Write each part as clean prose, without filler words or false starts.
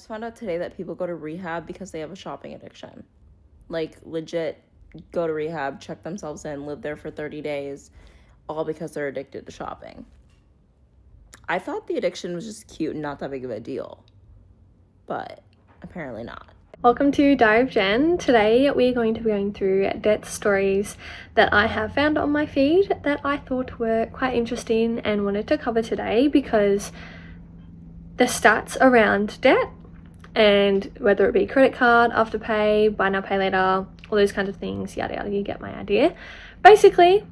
found out today that people go to rehab because they have a shopping addiction. Like, legit, go to rehab, check themselves in, live there for 30 days, all because they're addicted to shopping. I thought the addiction was just cute and not that big of a deal, but apparently not. Welcome to Diary of Jen. Today we're going to be going through debt stories that I have found on my feed that I thought were quite interesting and wanted to cover today because the stats around debt and whether it be credit card, afterpay, buy now, pay later, all those kinds of things, yada yada, you get my idea. Basically,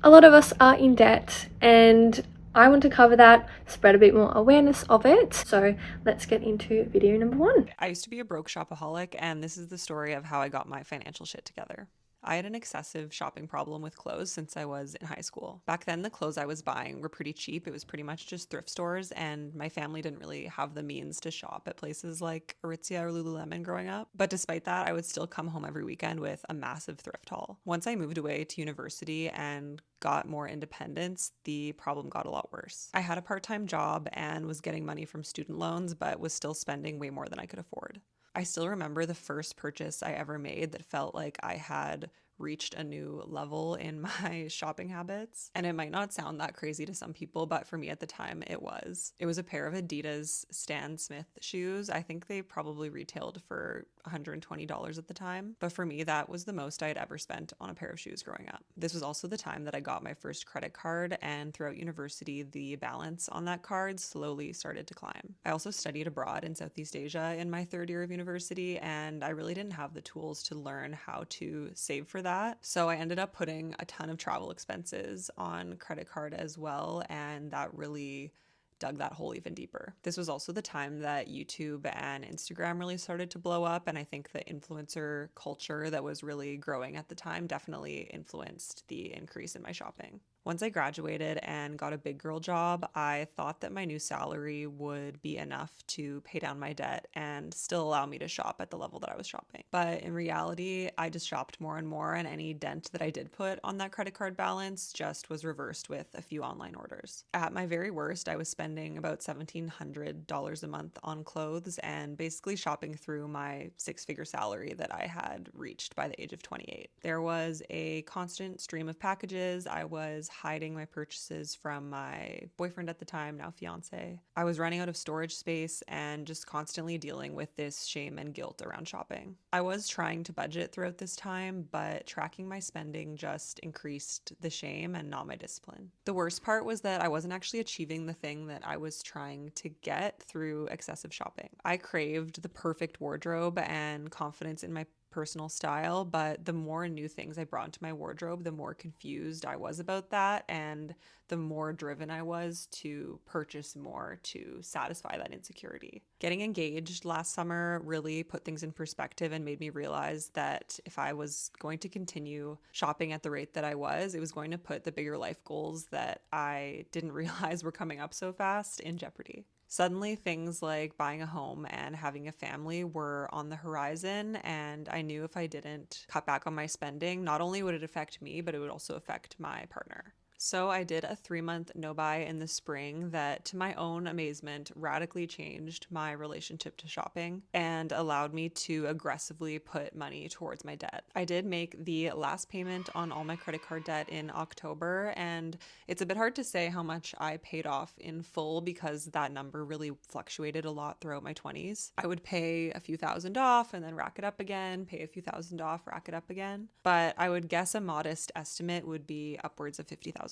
a lot of us are in debt and I want to cover that, spread a bit more awareness of it. So let's get into video number 1. I used to be a broke shopaholic, and this is the story of how I got my financial shit together. I had an excessive shopping problem with clothes since I was in high school. Back then, the clothes I was buying were pretty cheap. It was pretty much just thrift stores, and my family didn't really have the means to shop at places like Aritzia or Lululemon growing up. But despite that, I would still come home every weekend with a massive thrift haul. Once I moved away to university and got more independence, the problem got a lot worse. I had a part-time job and was getting money from student loans, but was still spending way more than I could afford. I still remember the first purchase I ever made that felt like I had reached a new level in my shopping habits. And it might not sound that crazy to some people, but for me at the time, it was. It was a pair of Adidas Stan Smith shoes. I think they probably retailed for $120 at the time. But for me, that was the most I had ever spent on a pair of shoes growing up. This was also the time that I got my first credit card, and throughout university, the balance on that card slowly started to climb. I also studied abroad in Southeast Asia in my third year of university, and I really didn't have the tools to learn how to save for that. So I ended up putting a ton of travel expenses on credit card as well, and that really dug that hole even deeper. This was also the time that YouTube and Instagram really started to blow up, and I think the influencer culture that was really growing at the time definitely influenced the increase in my shopping. Once I graduated and got a big girl job, I thought that my new salary would be enough to pay down my debt and still allow me to shop at the level that I was shopping. But in reality, I just shopped more and more, and any dent that I did put on that credit card balance just was reversed with a few online orders. At my very worst, I was spending about $1,700 a month on clothes and basically shopping through my six-figure salary that I had reached by the age of 28. There was a constant stream of packages. I was hiding my purchases from my boyfriend at the time, now fiance. I was running out of storage space and just constantly dealing with this shame and guilt around shopping. I was trying to budget throughout this time, but tracking my spending just increased the shame and not my discipline. The worst part was that I wasn't actually achieving the thing that I was trying to get through excessive shopping. I craved the perfect wardrobe and confidence in my personal style, but the more new things I brought into my wardrobe, the more confused I was about that, and the more driven I was to purchase more to satisfy that insecurity. Getting engaged last summer really put things in perspective and made me realize that if I was going to continue shopping at the rate that I was, it was going to put the bigger life goals that I didn't realize were coming up so fast in jeopardy. Suddenly, things like buying a home and having a family were on the horizon, and I knew if I didn't cut back on my spending, not only would it affect me, but it would also affect my partner. So I did a 3-month no-buy in the spring that, to my own amazement, radically changed my relationship to shopping and allowed me to aggressively put money towards my debt. I did make the last payment on all my credit card debt in October, and it's a bit hard to say how much I paid off in full because that number really fluctuated a lot throughout my 20s. I would pay a few thousand off and then rack it up again, pay a few thousand off, rack it up again. But I would guess a modest estimate would be upwards of $50,000.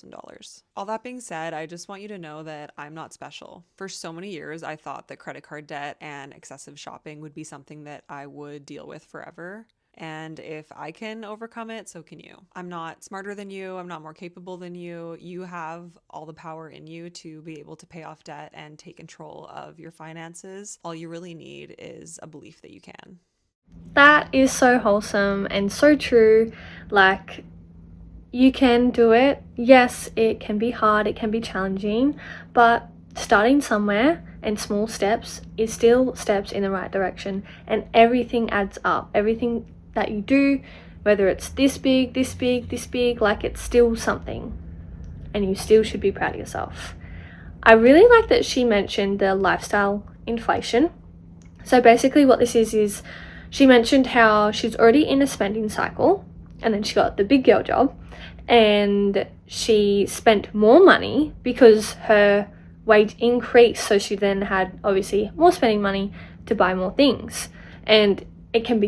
All that being said, I just want you to know that I'm not special. For so many years, I thought that credit card debt and excessive shopping would be something that I would deal with forever. And if I can overcome it, so can you. I'm not smarter than you. I'm not more capable than you. You have all the power in you to be able to pay off debt and take control of your finances. All you really need is a belief that you can. That is so wholesome and so true. Like, you can do it. Yes, it can be hard, it can be challenging, but starting somewhere and small steps is still steps in the right direction, and everything adds up. Everything that you do, whether it's this big, this big, this big, like, it's still something, and you still should be proud of yourself. I really like that she mentioned the lifestyle inflation. So basically what this is she mentioned how she's already in a spending cycle, and then she got the big girl job, and she spent more money because her wage increased, so she then had obviously more spending money to buy more things. And it can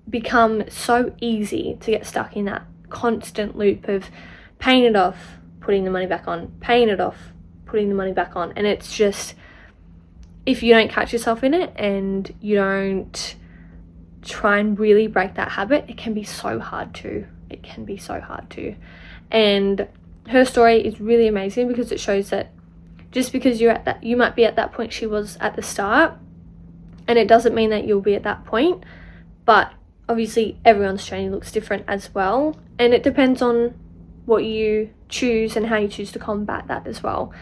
become so easy to get stuck in that constant loop of paying it off, putting the money back on, paying it off, putting the money back on. And it's just, if you don't catch yourself in it and you don't try and really break that habit, it can be so hard to. It can be so hard to. And her story is really amazing because it shows that just because you're at that, you might be at that point she was at the start, and it doesn't mean that you'll be at that point. But obviously everyone's journey looks different as well, and it depends on what you choose and how you choose to combat that as well,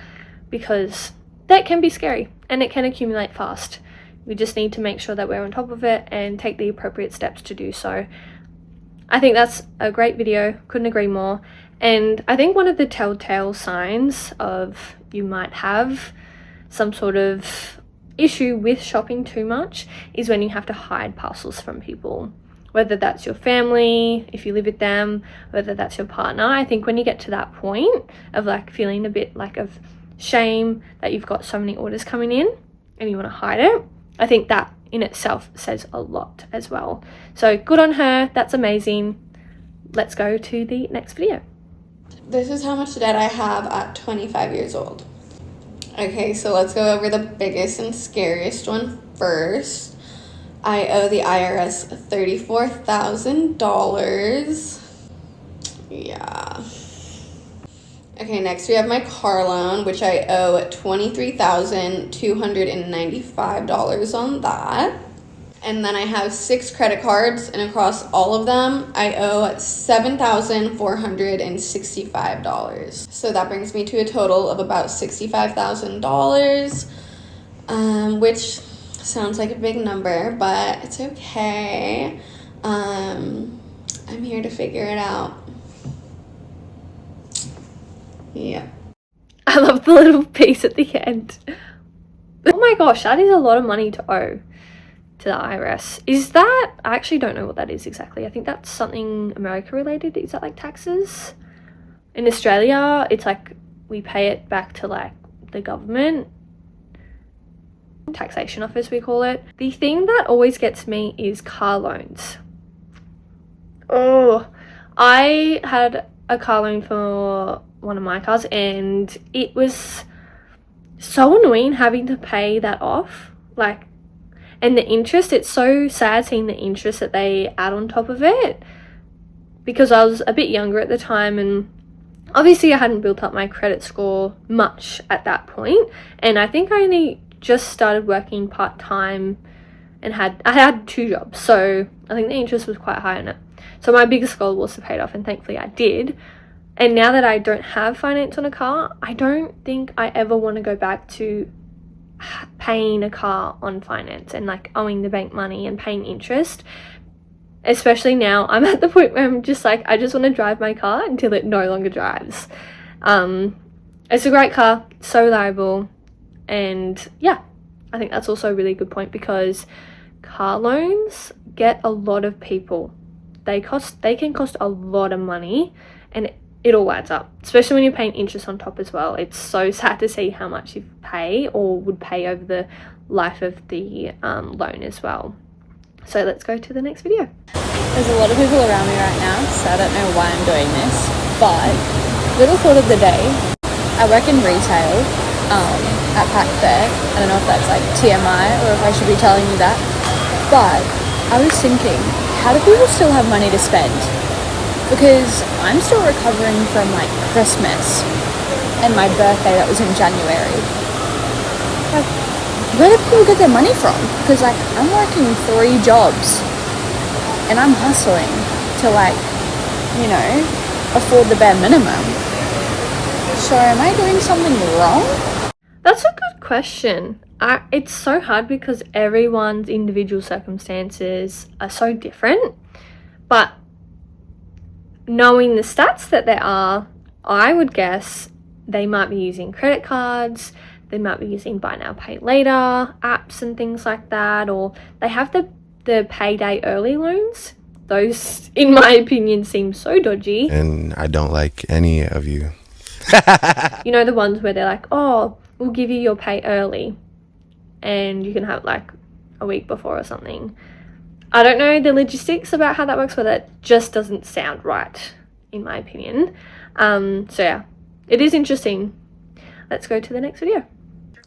because that can be scary and it can accumulate fast. We just need to make sure that we're on top of it and take the appropriate steps to do so. I think that's a great video, couldn't agree more. And I think one of the telltale signs of you might have some sort of issue with shopping too much is when you have to hide parcels from people, whether that's your family, if you live with them, whether that's your partner. I think when you get to that point of like feeling a bit like of shame that you've got so many orders coming in and you want to hide it, I think that in itself says a lot as well. So good on her, that's amazing. Let's go to the next video. This is how much debt I have at 25 years old. Okay, so let's go over the biggest and scariest one first. I owe the IRS $34,000. Yeah. Okay, next we have my car loan, which I owe $23,295 on that. And then I have 6 credit cards, and across all of them, I owe $7,465. So that brings me to a total of about $65,000, which sounds like a big number, but it's okay. I'm here to figure it out. Yeah. I love the little piece at the end. Oh my gosh, that is a lot of money to owe to the IRS. Is that, I actually don't know what that is exactly. I think that's something America related. Is that like taxes? In Australia, it's like we pay it back to like the government. Taxation office, we call it. The thing that always gets me is car loans. Oh, I had a car loan for one of my cars, and it was so annoying having to pay that off. Like, and the interest, it's so sad seeing the interest that they add on top of it, because I was a bit younger at the time, and obviously I hadn't built up my credit score much at that point, and I think I only just started working part-time and I had 2 jobs, so I think the interest was quite high on it. So my biggest goal was to pay it off, and thankfully I did. And now that I don't have finance on a car, I don't think I ever want to go back to paying a car on finance and like owing the bank money and paying interest. Especially now, I'm at the point where I'm just like, I just want to drive my car until it no longer drives. It's a great car, so reliable, and yeah, I think that's also a really good point, because car loans get a lot of people. They can cost a lot of money, and it all adds up, especially when you're paying interest on top as well. It's so sad to see how much you pay or would pay over the life of the loan as well. So let's go to the next video. There's a lot of people around me right now, so I don't know why I'm doing this, but little thought of the day, I work in retail at Pack Fair. I don't know if that's like TMI or if I should be telling you that, but I was thinking, how do people still have money to spend? Because I'm still recovering from like Christmas and my birthday that was in January. Like, where do people get their money from? Because like, I'm working 3 jobs and I'm hustling to like, you know, afford the bare minimum. So am I doing something wrong? That's a good question. It's so hard because everyone's individual circumstances are so different, but knowing the stats that there are, I would guess they might be using credit cards, they might be using buy now, pay later apps and things like that, or they have the payday early loans. Those, in my opinion, seem so dodgy. And I don't like any of you. You know, the ones where they're like, oh, we'll give you your pay early and you can have like a week before or something. I don't know the logistics about how that works, but that just doesn't sound right, in my opinion. So yeah, it is interesting. Let's go to the next video.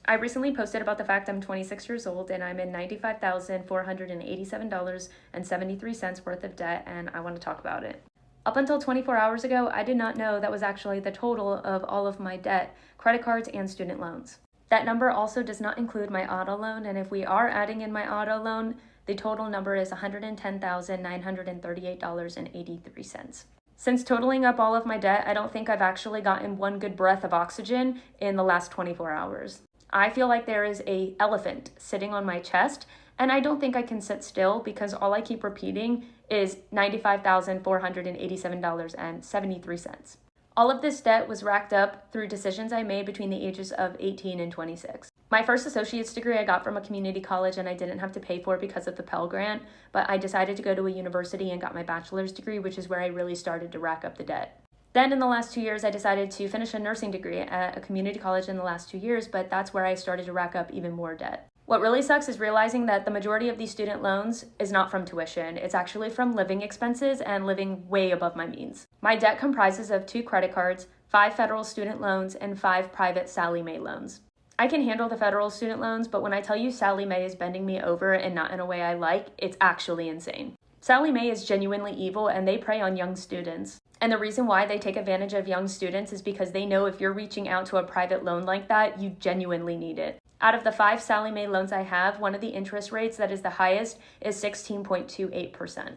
I recently posted about the fact I'm 26 years old and I'm in $95,487.73 worth of debt, and I want to talk about it. Up until 24 hours ago, I did not know that was actually the total of all of my debt, credit cards, and student loans. That number also does not include my auto loan, and if we are adding in my auto loan, the total number is $110,938.83. Since totaling up all of my debt, I don't think I've actually gotten one good breath of oxygen in the last 24 hours. I feel like there is an elephant sitting on my chest, and I don't think I can sit still because all I keep repeating is $95,487.73. All of this debt was racked up through decisions I made between the ages of 18 and 26. My first associate's degree I got from a community college and I didn't have to pay for because of the Pell Grant, but I decided to go to a university and got my bachelor's degree, which is where I really started to rack up the debt. Then in the last 2 years, I decided to finish a nursing degree at a community college in the last 2 years, but that's where I started to rack up even more debt. What really sucks is realizing that the majority of these student loans is not from tuition. It's actually from living expenses and living way above my means. My debt comprises of 2 credit cards, 5 federal student loans, and 5 private Sallie Mae loans. I can handle the federal student loans, but when I tell you Sallie Mae is bending me over and not in a way I like, it's actually insane. Sallie Mae is genuinely evil and they prey on young students. And the reason why they take advantage of young students is because they know if you're reaching out to a private loan like that, you genuinely need it. Out of the 5 Sallie Mae loans I have, one of the interest rates that is the highest is 16.28%.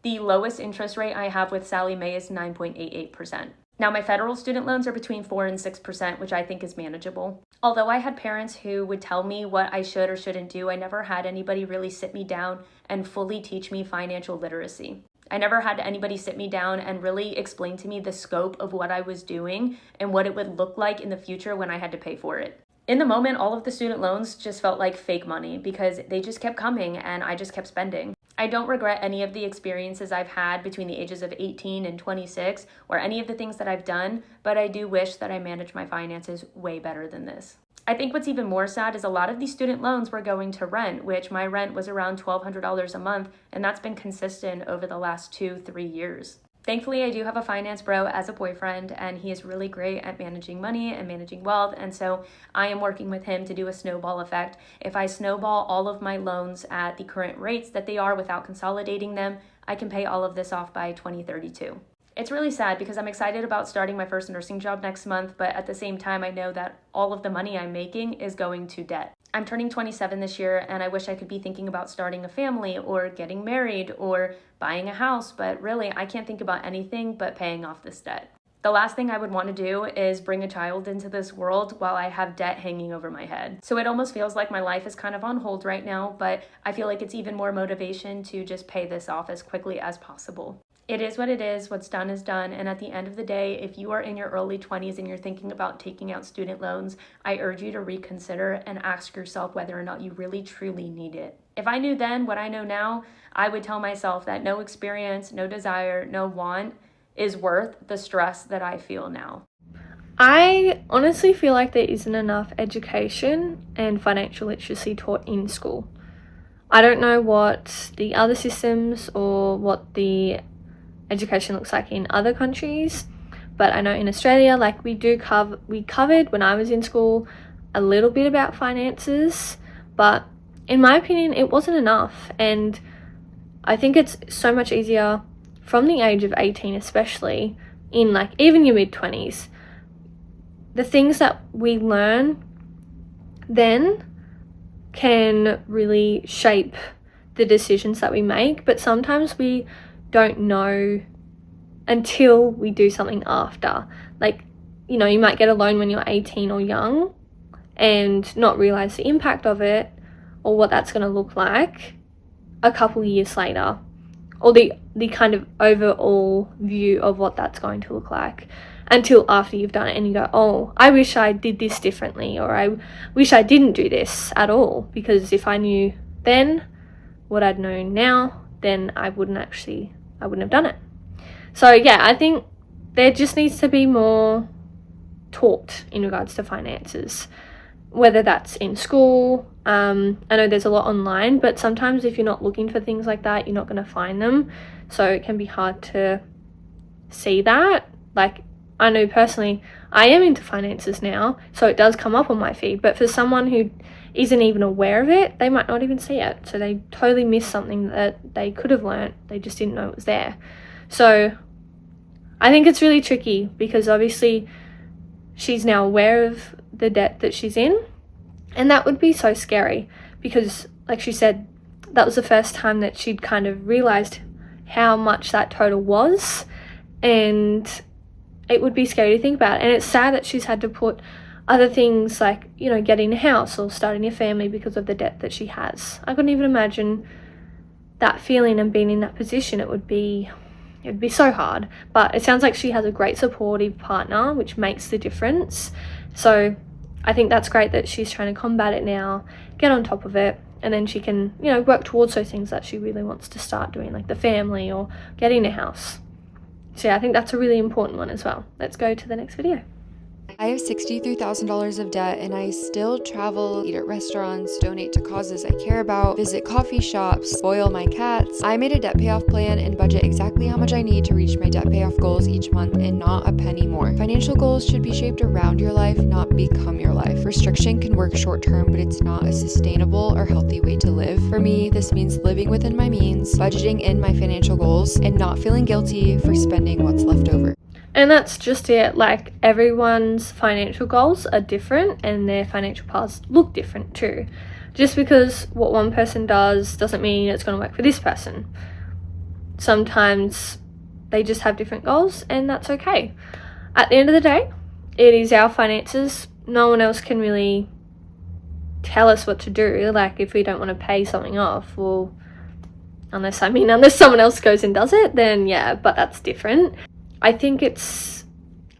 The lowest interest rate I have with Sallie Mae is 9.88%. Now, my federal student loans are between 4 and 6%, which I think is manageable. Although I had parents who would tell me what I should or shouldn't do, I never had anybody really sit me down and fully teach me financial literacy. I never had anybody sit me down and really explain to me the scope of what I was doing and what it would look like in the future when I had to pay for it. In the moment, all of the student loans just felt like fake money because they just kept coming and I just kept spending. I don't regret any of the experiences I've had between the ages of 18 and 26 or any of the things that I've done, but I do wish that I managed my finances way better than this. I think what's even more sad is a lot of these student loans were going to rent, which my rent was around $1,200 a month, and that's been consistent over the last 2-3 years. Thankfully, I do have a finance bro as a boyfriend, and he is really great at managing money and managing wealth, and so I am working with him to do a snowball effect. If I snowball all of my loans at the current rates that they are without consolidating them, I can pay all of this off by 2032. It's really sad because I'm excited about starting my first nursing job next month, but at the same time, I know that all of the money I'm making is going to debt. I'm turning 27 this year, and I wish I could be thinking about starting a family or getting married or buying a house, but really, I can't think about anything but paying off this debt. The last thing I would want to do is bring a child into this world while I have debt hanging over my head. So it almost feels like my life is kind of on hold right now, but I feel like it's even more motivation to just pay this off as quickly as possible. It is what it is, what's done is done, and at the end of the day, if you are in your early 20s and you're thinking about taking out student loans, I urge you to reconsider and ask yourself whether or not you really truly need it. If I knew then what I know now, I would tell myself that no experience, no desire, no want is worth the stress that I feel now. I honestly feel like there isn't enough education and financial literacy taught in school. I don't know what the other systems or what the education looks like in other countries, but I know in Australia, like we covered when I was in school a little bit about finances, but in my opinion it wasn't enough, and I think it's so much easier from the age of 18, especially in like even your mid-20s. The things that we learn then can really shape the decisions that we make, but sometimes we don't know until we do something after. Like, you know, you might get a loan when you're 18 or young and not realize the impact of it or what that's going to look like a couple of years later, or the kind of overall view of what that's going to look like. until after you've done it and you go, oh, I wish I did this differently, or I wish I didn't do this at all, because if I knew then what I'd known now, then I wouldn't have done it. So yeah, I think there just needs to be more taught in regards to finances, whether that's in school. I know there's a lot online, but sometimes if you're not looking for things like that, you're not going to find them. So it can be hard to see that. Like, I know personally, I am into finances now, so it does come up on my feed, but for someone who isn't even aware of it, they might not even see it. So they totally miss something that they could have learnt. They just didn't know it was there. So I think it's really tricky, because obviously she's now aware of the debt that she's in, and that would be so scary, because like she said, that was the first time that she'd kind of realized how much that total was, and it would be scary to think about. And it's sad that she's had to put other things like, you know, getting a house or starting a family because of the debt that she has. I couldn't even imagine that feeling and being in that position. It would be so hard. But it sounds like she has a great supportive partner, which makes the difference. So I think that's great that she's trying to combat it now, get on top of it, and then she can, you know, work towards those things that she really wants to start doing, like the family or getting a house. So yeah, I think that's a really important one as well. Let's go to the next video. I have $63,000 of debt, and I still travel, eat at restaurants, donate to causes I care about, visit coffee shops, spoil my cats. I made a debt payoff plan and budget exactly how much I need to reach my debt payoff goals each month, and not a penny more. Financial goals should be shaped around your life, not become your life. Restriction can work short term, but it's not a sustainable or healthy way to live. For me, this means living within my means, budgeting in my financial goals, and not feeling guilty for spending what's left over. And that's just it. Like, everyone's financial goals are different, and their financial paths look different too. Just because what one person does doesn't mean it's going to work for this person. Sometimes they just have different goals, and that's okay. At the end of the day, it is our finances. No one else can really tell us what to do. Like, if we don't want to pay something off, well, unless someone else goes and does it, then yeah, but that's different. I think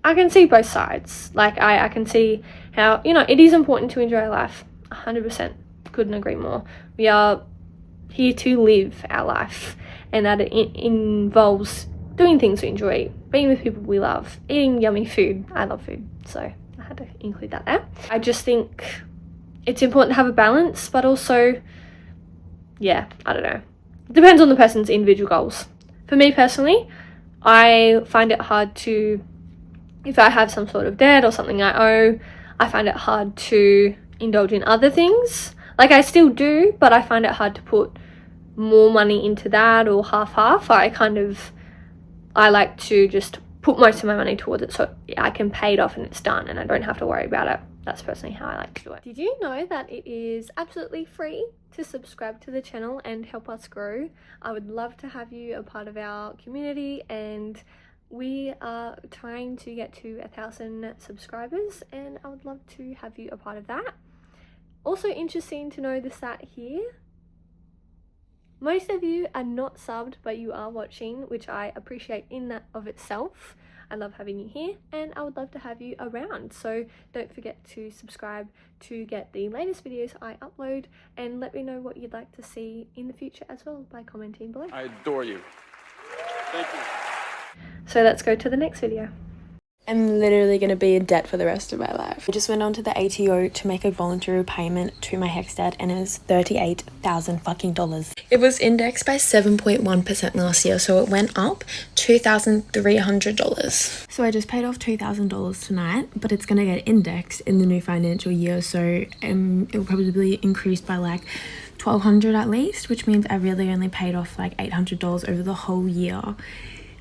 I can see both sides. Like, I can see how, you know, it is important to enjoy life. 100%. Couldn't agree more. We are here to live our life, and that it involves doing things we enjoy, being with people we love, eating yummy food. I love food, so I had to include that there. I just think it's important to have a balance, but also, yeah, I don't know. It depends on the person's individual goals. For me personally, I find it hard to, if I have some sort of debt or something I owe, I find it hard to indulge in other things. Like, I still do, but I find it hard to put more money into that, or half-half. I like to just put most of my money towards it so I can pay it off and it's done and I don't have to worry about it. That's personally how I like to do it. Did you know that it is absolutely free to subscribe to the channel and help us grow? I would love to have you a part of our community, and we are trying to get to 1,000 subscribers, and I would love to have you a part of that. Also interesting to know the stat here. Most of you are not subbed, but you are watching, which I appreciate in that of itself. I love having you here, and I would love to have you around. So don't forget to subscribe to get the latest videos I upload, and let me know what you'd like to see in the future as well by commenting below. I adore you. Thank you. So let's go to the next video. I'm literally going to be in debt for the rest of my life. I just went on to the ATO to make a voluntary payment to my HEX debt, and it was $38,000 fucking dollars. It was indexed by 7.1% last year, so it went up $2,300. So I just paid off $2,000 tonight, but it's going to get indexed in the new financial year, so it will probably increase by like $1,200 at least, which means I really only paid off like $800 over the whole year.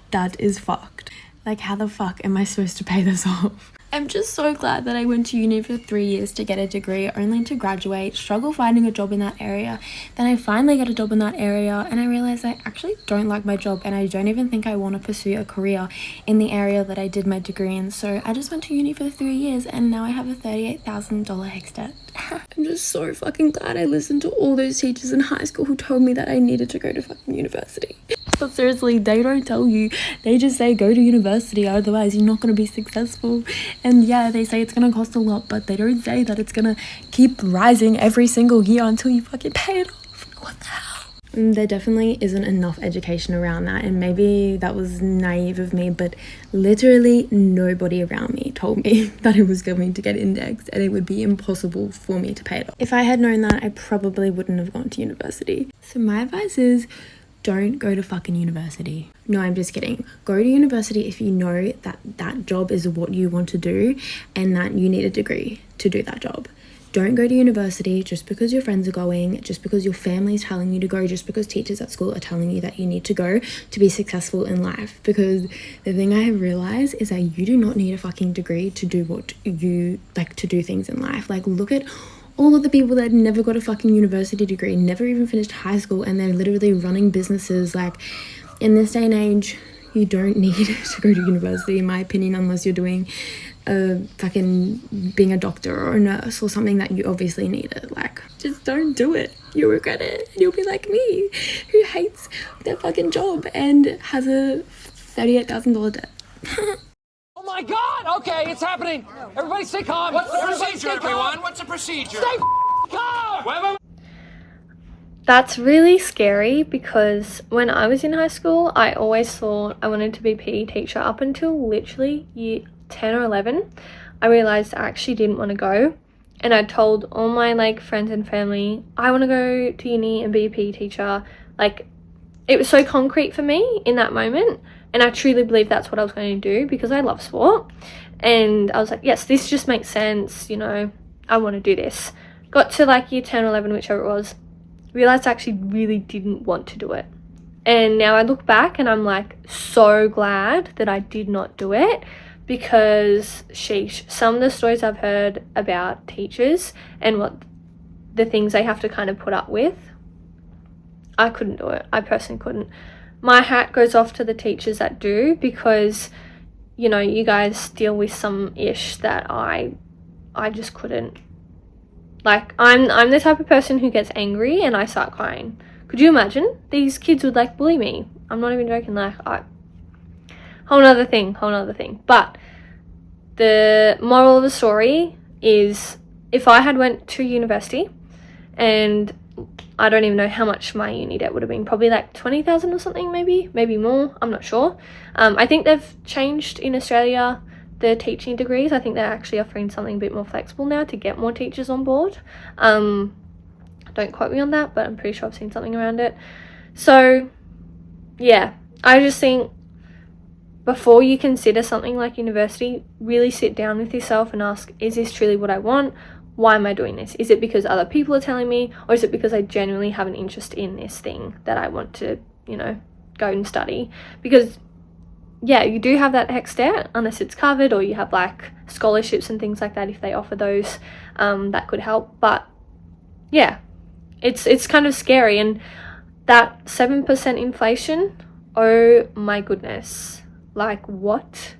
That is fucked. Like, how the fuck am I supposed to pay this off? I'm just so glad that I went to uni for 3 years to get a degree, only to graduate, struggle finding a job in that area. Then I finally get a job in that area, and I realized I actually don't like my job, and I don't even think I want to pursue a career in the area that I did my degree in. So I just went to uni for 3 years, and now I have a $38,000 HEX debt. I'm just so fucking glad I listened to all those teachers in high school who told me that I needed to go to fucking university. But seriously, they don't tell you. They just say go to university, otherwise you're not going to be successful. And yeah, they say it's going to cost a lot, but they don't say that it's going to keep rising every single year until you fucking pay it off. What the hell? There definitely isn't enough education around that, and maybe that was naive of me, but literally nobody around me told me that it was going to get indexed and it would be impossible for me to pay it off. If I had known that, I probably wouldn't have gone to university. So my advice is, don't go to fucking university. No, I'm just kidding. Go to university if you know that that job is what you want to do and that you need a degree to do that job. Don't go to university just because your friends are going, just because your family is telling you to go, just because teachers at school are telling you that you need to go to be successful in life. Because the thing I have realized is that you do not need a fucking degree to do what you like to do things in life. Like, look at all of the people that never got a fucking university degree, never even finished high school, and they're literally running businesses. Like, in this day and age, you don't need to go to university, in my opinion, unless you're doing fucking being a doctor or a nurse or something that you obviously need it. Like, just don't do it. You'll regret it. You'll be like me, who hates their fucking job and has a $38,000 debt. Oh my God! Okay, it's happening. Everybody stay calm. What's the procedure, everyone? What's the procedure? Stay calm! That's really scary, because when I was in high school, I always thought I wanted to be a PE teacher up until literally year 10 or 11. I realized I actually didn't want to go, and I told all my like friends and family I want to go to uni and be a PE teacher. Like, it was so concrete for me in that moment, and I truly believed that's what I was going to do because I love sport. And I was like, yes, this just makes sense, you know, I want to do this. Got to like year 10 or 11, whichever it was, realized I actually really didn't want to do it. And now I look back and I'm like so glad that I did not do it, because sheesh, some of the stories I've heard about teachers and what the things they have to kind of put up with, I couldn't do it. I personally couldn't. My hat goes off to the teachers that do, because, you know, you guys deal with some ish that I just couldn't. Like, I'm the type of person who gets angry and I start crying. Could you imagine? These kids would like bully me. I'm not even joking. Like, whole nother thing. But the moral of the story is, if I had went to university, and I don't even know how much my uni debt would have been, probably like 20,000 or something, maybe more, I'm not sure. I think they've changed in Australia the teaching degrees. I think they're actually offering something a bit more flexible now to get more teachers on board. Don't quote me on that, but I'm pretty sure I've seen something around it. So yeah, I just think before you consider something like university, really sit down with yourself and ask, is this truly what I want? Why am I doing this? Is it because other people are telling me, or is it because I genuinely have an interest in this thing that I want to, you know, go and study? Because yeah, you do have that HECS debt unless it's covered, or you have like scholarships and things like that if they offer those, that could help. But yeah, it's kind of scary. And that 7% inflation, oh my goodness, like what?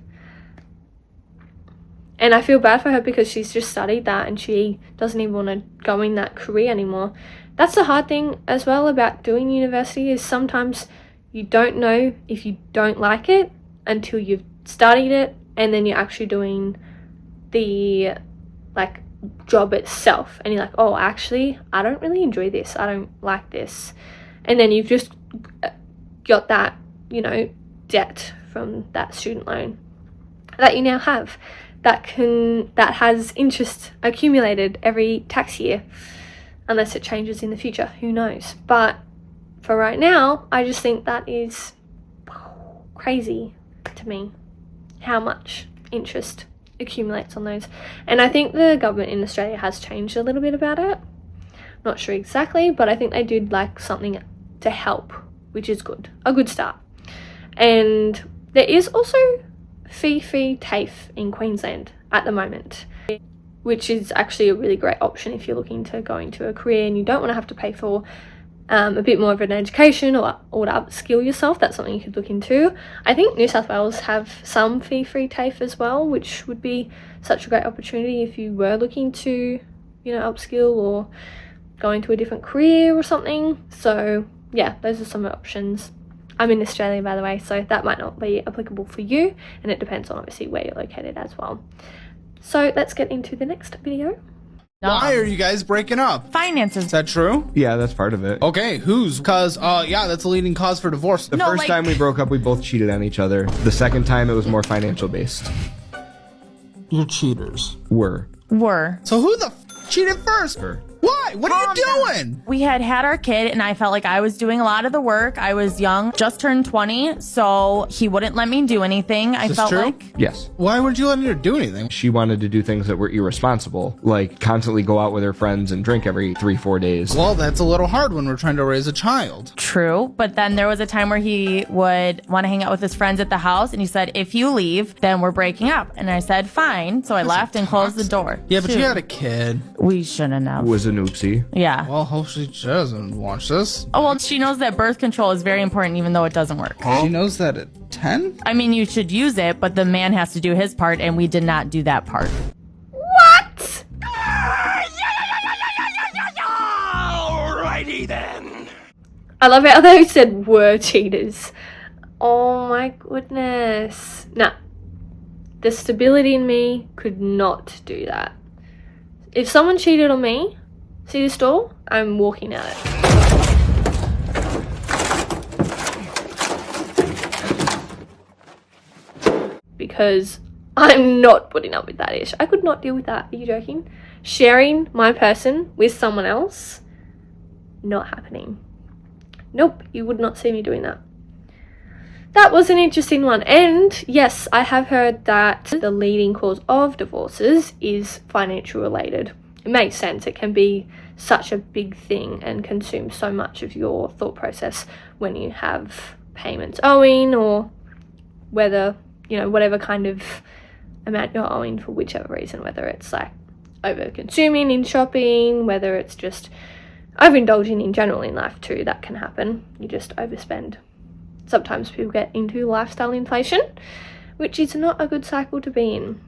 And I feel bad for her, because she's just studied that and she doesn't even want to go in that career anymore. That's the hard thing as well about doing university, is sometimes you don't know if you don't like it until you've studied it, and then you're actually doing the like job itself, and you're like, oh, actually I don't really enjoy this, I don't like this. And then you've just got that, you know, debt from that student loan that you now have, that has interest accumulated every tax year, unless it changes in the future, who knows. But for right now, I just think that is crazy to me, how much interest accumulates on those. And I think the government in Australia has changed a little bit about it. Not sure exactly, but I think they did like something to help, which is good, a good start. And there is also fee-free TAFE in Queensland at the moment, which is actually a really great option if you're looking to go into a career and you don't want to have to pay for a bit more of an education or to upskill yourself. That's something you could look into. I think New South Wales have some fee-free TAFE as well, which would be such a great opportunity if you were looking to, you know, upskill or go into a different career or something. So yeah, those are some options I'm in Australia, by the way, so that might not be applicable for you, and it depends on obviously where you're located as well. So let's get into the next video. Why are you guys breaking up? Finances. Is that true? Yeah, that's part of it. Okay, whose? Because, yeah, that's a leading cause for divorce. The first time we broke up, we both cheated on each other. The second time, it was more financial based. You're cheaters. Were. So who the cheated first? Her. Why? What are you doing? We had our kid, and I felt like I was doing a lot of the work. I was young, just turned 20, so he wouldn't let me do anything. I felt true? like... Yes. Why would you let her do anything? She wanted to do things that were irresponsible, like constantly go out with her friends and drink every 3-4 days. Well, that's a little hard when we're trying to raise a child. True, but then there was a time where he would want to hang out with his friends at the house, and he said, if you leave, then we're breaking up. And I said, fine. So I left and closed the door. Yeah, but you had a kid. We shouldn't have. It was an oopsie. Yeah. Well, hopefully she doesn't watch this. Oh, well, she knows that birth control is very important even though it doesn't work. She knows that at 10? I mean, you should use it, but the man has to do his part, and we did not do that part. What? Alrighty then. I love how they said were cheaters. Oh my goodness. Nah. The stability in me could not do that. If someone cheated on me, see this door? I'm walking out it. Because I'm not putting up with that ish. I could not deal with that. Are you joking? Sharing my person with someone else? Not happening. Nope, you would not see me doing that. That was an interesting one. And yes, I have heard that the leading cause of divorces is financial related. It makes sense. It can be such a big thing and consume so much of your thought process when you have payments owing, or whether, you know, whatever kind of amount you're owing for whichever reason, whether it's like over consuming in shopping, whether it's just overindulging in general in life too. That can happen. You just overspend. Sometimes people get into lifestyle inflation, which is not a good cycle to be in.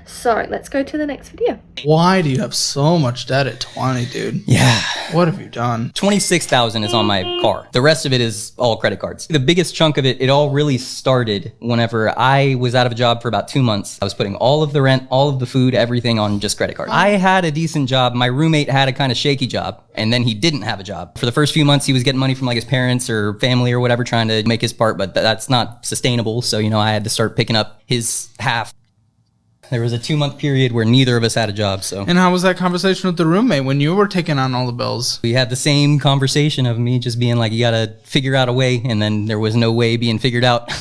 So let's go to the next video. Why do you have so much debt at 20, dude? Yeah. What have you done? $26,000 is on my car. The rest of it is all credit cards. The biggest chunk of it all really started whenever I was out of a job for about 2 months. I was putting all of the rent, all of the food, everything on just credit cards. I had a decent job. My roommate had a kind of shaky job, and then he didn't have a job. For the first few months, he was getting money from like his parents or family or whatever, trying to make his part, but that's not sustainable. So, you know, I had to start picking up his half. There was a 2-month period where neither of us had a job, so. And how was that conversation with the roommate when you were taking on all the bills? We had the same conversation of me just being like, you gotta figure out a way, and then there was no way being figured out.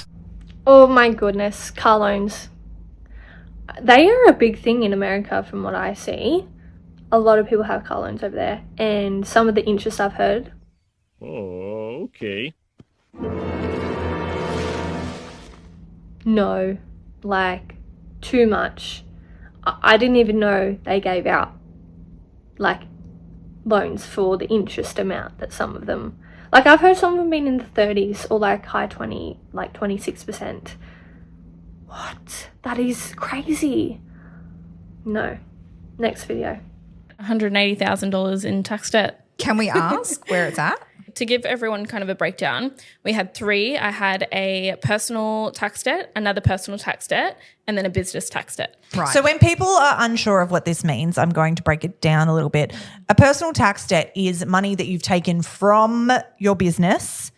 Oh my goodness, car loans. They are a big thing in America from what I see. A lot of people have car loans over there, and some of the interest I've heard. Oh, okay. No, like, too much. I didn't even know they gave out like loans for the interest amount that some of them, like I've heard some of them being in the 30s or like high 20, like 26%. What? That is crazy. No. Next video. $180,000 in tax debt. Can we ask where it's at? To give everyone kind of a breakdown, we had 3. I had a personal tax debt, another personal tax debt, and then a business tax debt. Right. So when people are unsure of what this means, I'm going to break it down a little bit. A personal tax debt is money that you've taken from your business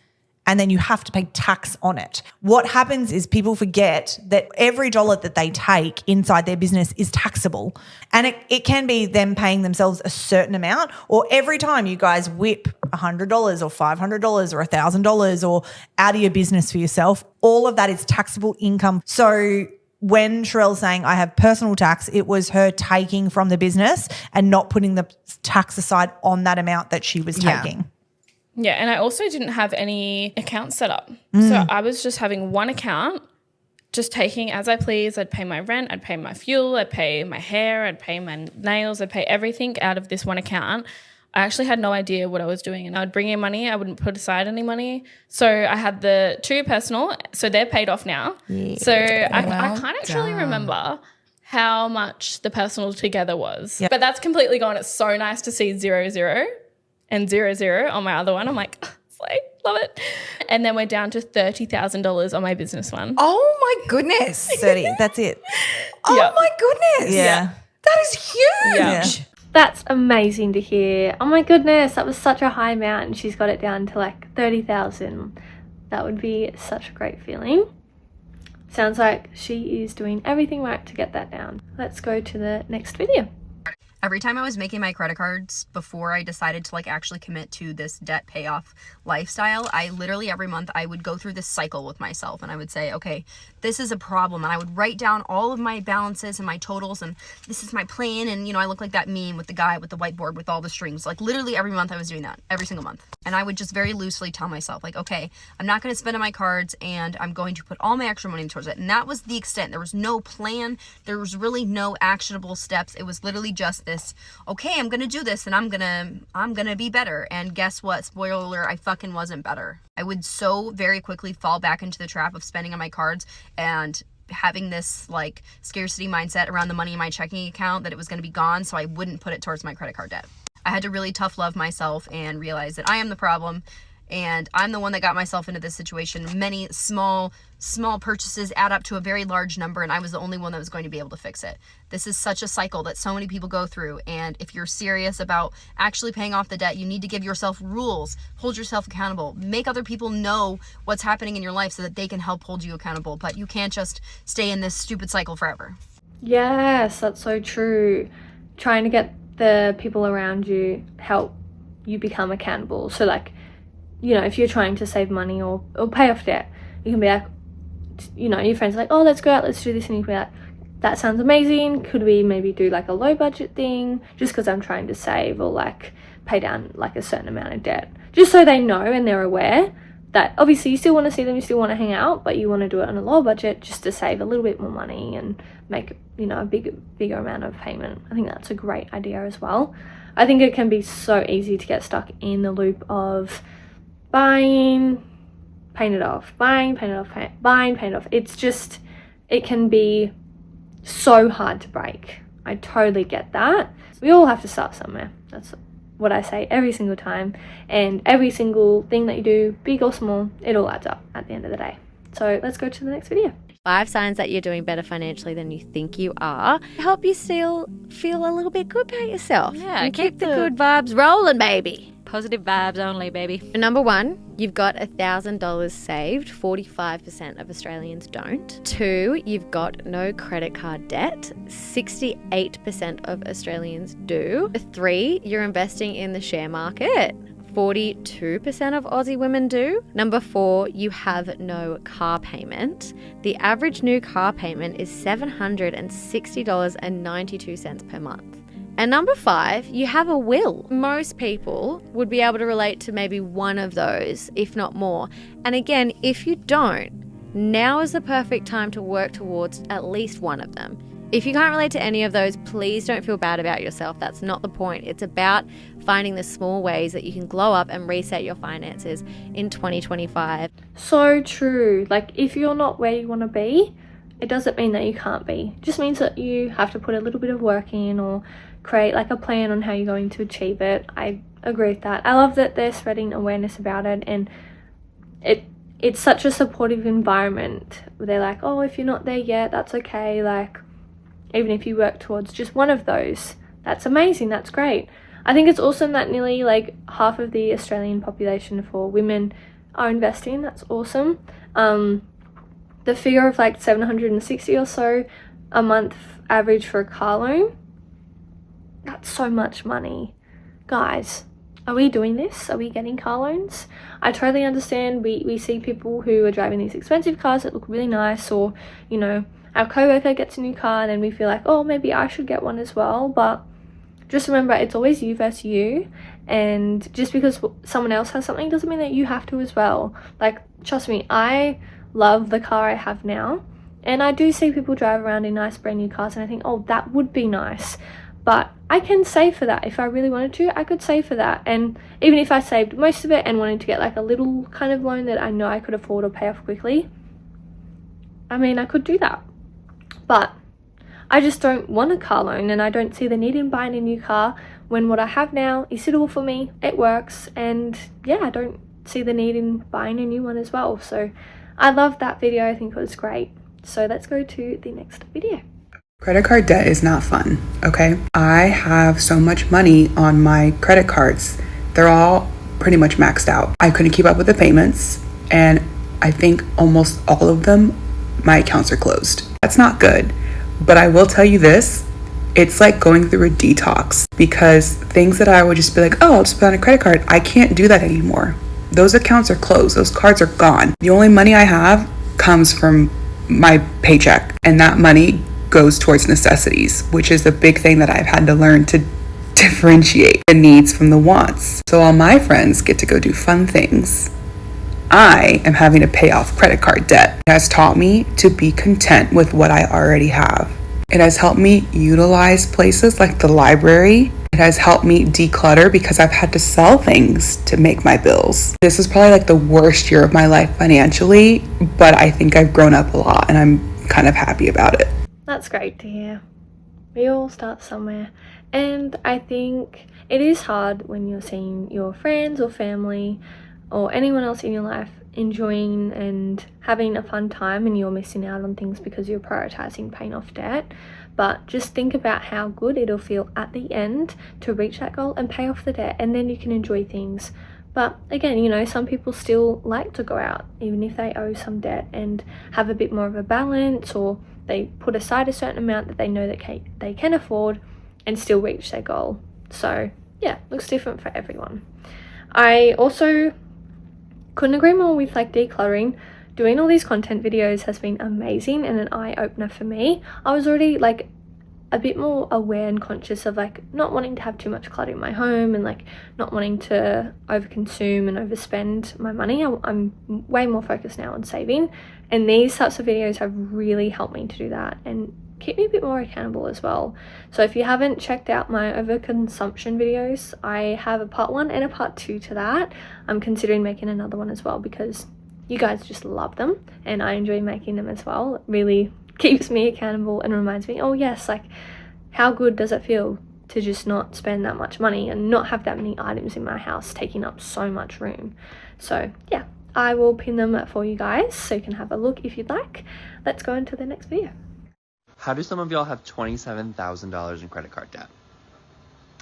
and then you have to pay tax on it. What happens is people forget that every dollar that they take inside their business is taxable. And it can be them paying themselves a certain amount, or every time you guys whip $100 or $500 or $1,000 or out of your business for yourself, all of that is taxable income. So when Sherelle's saying I have personal tax, it was her taking from the business and not putting the tax aside on that amount that she was taking. Yeah, and I also didn't have any account set up. So I was just having one account, just taking as I please. I'd pay my rent, I'd pay my fuel, I'd pay my hair, I'd pay my nails, I'd pay everything out of this one account. I actually had no idea what I was doing, and I would bring in money. I wouldn't put aside any money. So I had the 2 personal, so they're paid off now. Yeah. So I can't actually remember how much the personal together was. Yep. But that's completely gone. It's so nice to see 0, 0 and 0, 0 on my other one. I'm like, it's like Love it. And then we're down to $30,000 on my business one. Oh my goodness. 30, that's it. Oh Yep. my goodness. Yeah. That is huge. Yeah. That's amazing to hear. Oh my goodness, that was such a high amount and she's got it down to like 30,000. That would be such a great feeling. Sounds like she is doing everything right to get that down. Let's go to the next video. Every time I was making my credit cards before I decided to like actually commit to this debt payoff lifestyle, I literally every month I would go through this cycle with myself and I would say, okay, this is a problem. And I would write down all of my balances and my totals and this is my plan. And you know, I look like that meme with the guy with the whiteboard with all the strings. Like literally every month I was doing that, every single month. And I would just very loosely tell myself like, okay, I'm not going to spend on my cards and I'm going to put all my extra money towards it. And that was the extent. There was no plan. There was really no actionable steps. It was literally just this, okay, I'm gonna do this and I'm gonna be better. And guess what? Spoiler alert, I fucking wasn't better. I would so very quickly fall back into the trap of spending on my cards and having this like scarcity mindset around the money in my checking account that it was gonna be gone, so I wouldn't put it towards my credit card debt. I had to really tough love myself and realize that I am the problem and I'm the one that got myself into this situation. Many small purchases add up to a very large number and I was the only one that was going to be able to fix it. This is such a cycle that so many people go through, and if you're serious about actually paying off the debt, you need to give yourself rules, hold yourself accountable, make other people know what's happening in your life so that they can help hold you accountable, but you can't just stay in this stupid cycle forever. Yes, that's so true. Trying to get the people around you help you become accountable. So like, you know, if you're trying to save money or pay off debt, you can be like, you know, your friends are like, oh, let's go out, let's do this, and you can be like, that sounds amazing, could we maybe do like a low budget thing just because I'm trying to save, or like pay down like a certain amount of debt, just so they know and they're aware that obviously you still want to see them, you still want to hang out, but you want to do it on a lower budget just to save a little bit more money and make, you know, a bigger amount of payment. I think that's a great idea as well. I think it can be so easy to get stuck in the loop of buying, paying it off, buying, paying it off, buying, paying it off. It's just, it can be so hard to break. I totally get that. We all have to start somewhere. That's what I say every single time. And every single thing that you do, big or small, it all adds up at the end of the day. So let's go to the next video. 5 signs that you're doing better financially than you think you are. Help you still feel a little bit good about yourself. Yeah, and keep the good vibes rolling, baby. Positive vibes only, baby. Number 1, you've got $1,000 saved. 45% of Australians don't. 2, you've got no credit card debt. 68% of Australians do. 3, you're investing in the share market. 42% of Aussie women do. Number 4, you have no car payment. The average new car payment is $760.92 per month. And number 5, you have a will. Most people would be able to relate to maybe one of those, if not more. And again, if you don't, now is the perfect time to work towards at least one of them. If you can't relate to any of those, please don't feel bad about yourself. That's not the point. It's about finding the small ways that you can glow up and reset your finances in 2025. So true. Like, if you're not where you want to be, it doesn't mean that you can't be. It just means that you have to put a little bit of work in or create like a plan on how you're going to achieve it. I agree with that. I love that they're spreading awareness about it, and it's such a supportive environment where they're like, oh, if you're not there yet, that's okay. Like, even if you work towards just one of those, that's amazing, that's great. I think it's awesome that nearly like half of the Australian population for women are investing. That's awesome. The figure of like $760 or so a month average for a car loan, that's so much money. Guys, are we doing this? Are we getting car loans? I totally understand. We see people who are driving these expensive cars that look really nice, or, you know, our coworker gets a new car and then we feel like, oh, maybe I should get one as well. But just remember, it's always you versus you. And just because someone else has something doesn't mean that you have to as well. Like, trust me, I love the car I have now. And I do see people drive around in nice brand new cars and I think, oh, that would be nice. But I can save for that. If I really wanted to, I could save for that. And even if I saved most of it and wanted to get like a little kind of loan that I know I could afford or pay off quickly, I mean, I could do that. But I just don't want a car loan, and I don't see the need in buying a new car when what I have now is suitable for me, it works, and yeah, I don't see the need in buying a new one as well. So I loved that video. I think it was great. So let's go to the next video. Credit card debt is not fun, okay? I have so much money on my credit cards. They're all pretty much maxed out. I couldn't keep up with the payments, and I think almost all of them, my accounts are closed. That's not good, but I will tell you this, it's like going through a detox, because things that I would just be like, oh, I'll just put on a credit card, I can't do that anymore. Those accounts are closed, those cards are gone. The only money I have comes from my paycheck, and that money goes towards necessities, which is the big thing that I've had to learn to differentiate the needs from the wants. So while my friends get to go do fun things, I am having to pay off credit card debt. It has taught me to be content with what I already have. It has helped me utilize places like the library. It has helped me declutter because I've had to sell things to make my bills. This is probably like the worst year of my life financially, but I think I've grown up a lot and I'm kind of happy about it. That's great to hear. We all start somewhere. And I think it is hard when you're seeing your friends or family or anyone else in your life enjoying and having a fun time and you're missing out on things because you're prioritizing paying off debt. But just think about how good it'll feel at the end to reach that goal and pay off the debt, and then you can enjoy things. But again, you know, some people still like to go out even if they owe some debt and have a bit more of a balance, or they put aside a certain amount that they know that they can afford and still reach their goal. So yeah, looks different for everyone. I also couldn't agree more with like decluttering. Doing all these content videos has been amazing and an eye-opener for me. I was already like a bit more aware and conscious of like not wanting to have too much clutter in my home and like not wanting to overconsume and overspend my money. I'm way more focused now on saving, and these types of videos have really helped me to do that and keep me a bit more accountable as well. So if you haven't checked out my overconsumption videos, I have a part 1 and a part 2 to that. I'm considering making another one as well because you guys just love them and I enjoy making them as well. It really keeps me accountable and reminds me, oh yes, like how good does it feel to just not spend that much money and not have that many items in my house taking up so much room. So yeah, I will pin them for you guys so you can have a look if you'd like. Let's go into the next video. How do some of y'all have $27,000 in credit card debt?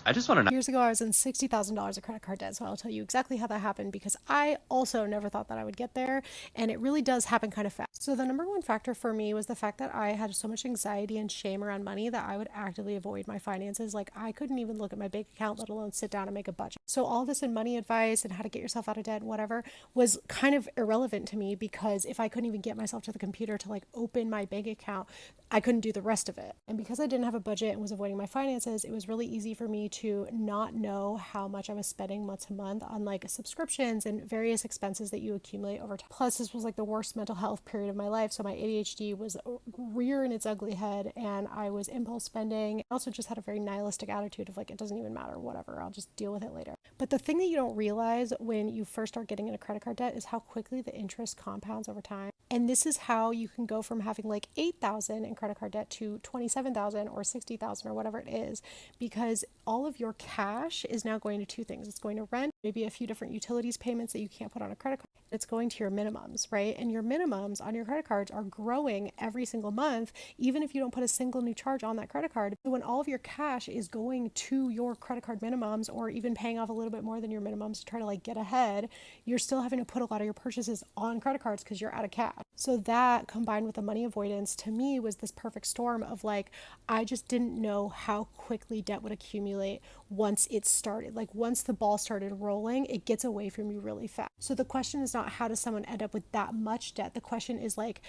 I just want to know. Years ago, I was in $60,000 of credit card debt, so I'll tell you exactly how that happened because I also never thought that I would get there, and it really does happen kind of fast. So the number one factor for me was the fact that I had so much anxiety and shame around money that I would actively avoid my finances. Like I couldn't even look at my bank account, let alone sit down and make a budget. So all this in money advice and how to get yourself out of debt and whatever was kind of irrelevant to me because if I couldn't even get myself to the computer to like open my bank account, I couldn't do the rest of it. And because I didn't have a budget and was avoiding my finances, it was really easy for me to not know how much I was spending month to month on like subscriptions and various expenses that you accumulate over time. Plus, this was like the worst mental health period of my life. So my ADHD was rearing its ugly head and I was impulse spending. I also just had a very nihilistic attitude of like, it doesn't even matter, whatever, I'll just deal with it later. But the thing that you don't realize when you first start getting into credit card debt is how quickly the interest compounds over time. And this is how you can go from having like $8,000 in credit card debt to $27,000 or $60,000 or whatever it is, because all of your cash is now going to two things. It's going to rent, maybe a few different utilities payments that you can't put on a credit card. It's going to your minimums, right? And your minimums on your credit cards are growing every single month, even if you don't put a single new charge on that credit card. When all of your cash is going to your credit card minimums or even paying off a little bit more than your minimums to try to like get ahead, you're still having to put a lot of your purchases on credit cards because you're out of cash. So that combined with the money avoidance to me was this perfect storm of like, I just didn't know how quickly debt would accumulate once it started. Like once the ball started rolling, it gets away from you really fast. So the question is not how does someone end up with that much debt? The question is like,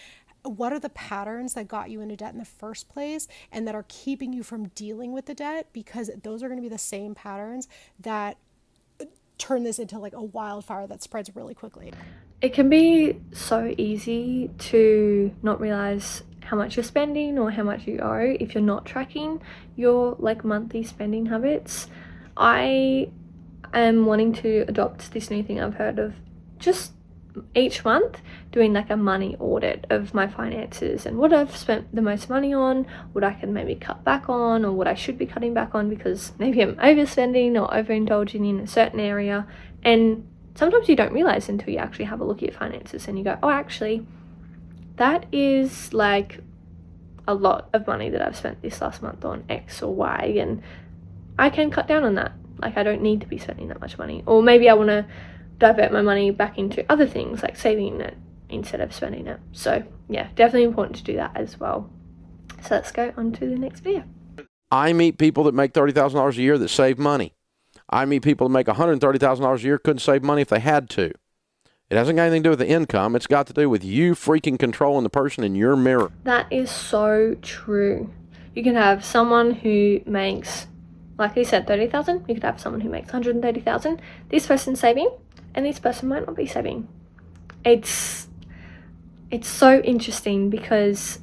what are the patterns that got you into debt in the first place and that are keeping you from dealing with the debt? Because those are going to be the same patterns that turn this into like a wildfire that spreads really quickly. It can be so easy to not realize how much you're spending or how much you owe if you're not tracking your like monthly spending habits. I am wanting to adopt this new thing I've heard of, just each month doing like a money audit of my finances and what I've spent the most money on, what I can maybe cut back on, or what I should be cutting back on because maybe I'm overspending or overindulging in a certain area, and sometimes you don't realize until you actually have a look at your finances and you go, oh, actually, that is like a lot of money that I've spent this last month on X or Y, and I can cut down on that. Like, I don't need to be spending that much money. Or maybe I want to divert my money back into other things, like saving it instead of spending it. So yeah, definitely important to do that as well. So let's go on to the next video. I meet people that make $30,000 a year that save money. I meet people that make $130,000 a year couldn't save money if they had to. It hasn't got anything to do with the income. It's got to do with you freaking controlling the person in your mirror. That is so true. You can have someone who makes, like I said, 30,000. You could have someone who makes 130,000. This person's saving, and this person might not be saving. It's so interesting because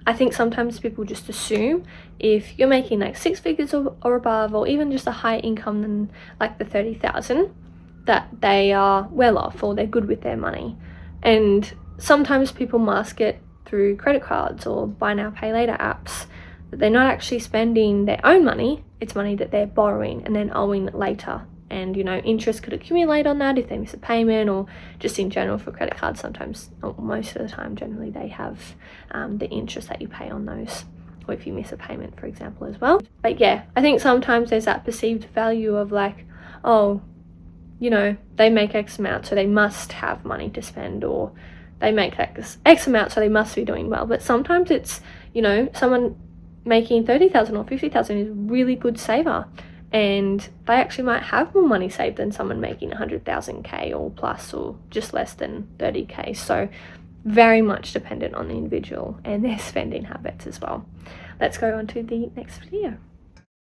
I think sometimes people just assume if you're making like 6 figures or above, or even just a higher income than like the 30,000, that they are well off or they're good with their money. And sometimes people mask it through credit cards or buy now, pay later apps, that they're not actually spending their own money. It's money that they're borrowing and then owing later. And, you know, interest could accumulate on that if they miss a payment, or just in general for credit cards, sometimes, or most of the time, generally they have the interest that you pay on those, or if you miss a payment, for example, as well. But yeah, I think sometimes there's that perceived value of like, oh, you know, they make X amount, so they must have money to spend, or they make X amount, so they must be doing well. But sometimes it's, you know, someone making 30,000 or 50,000 is a really good saver, and they actually might have more money saved than someone making 100,000 K or plus, or just less than 30K. So very much dependent on the individual and their spending habits as well. Let's go on to the next video.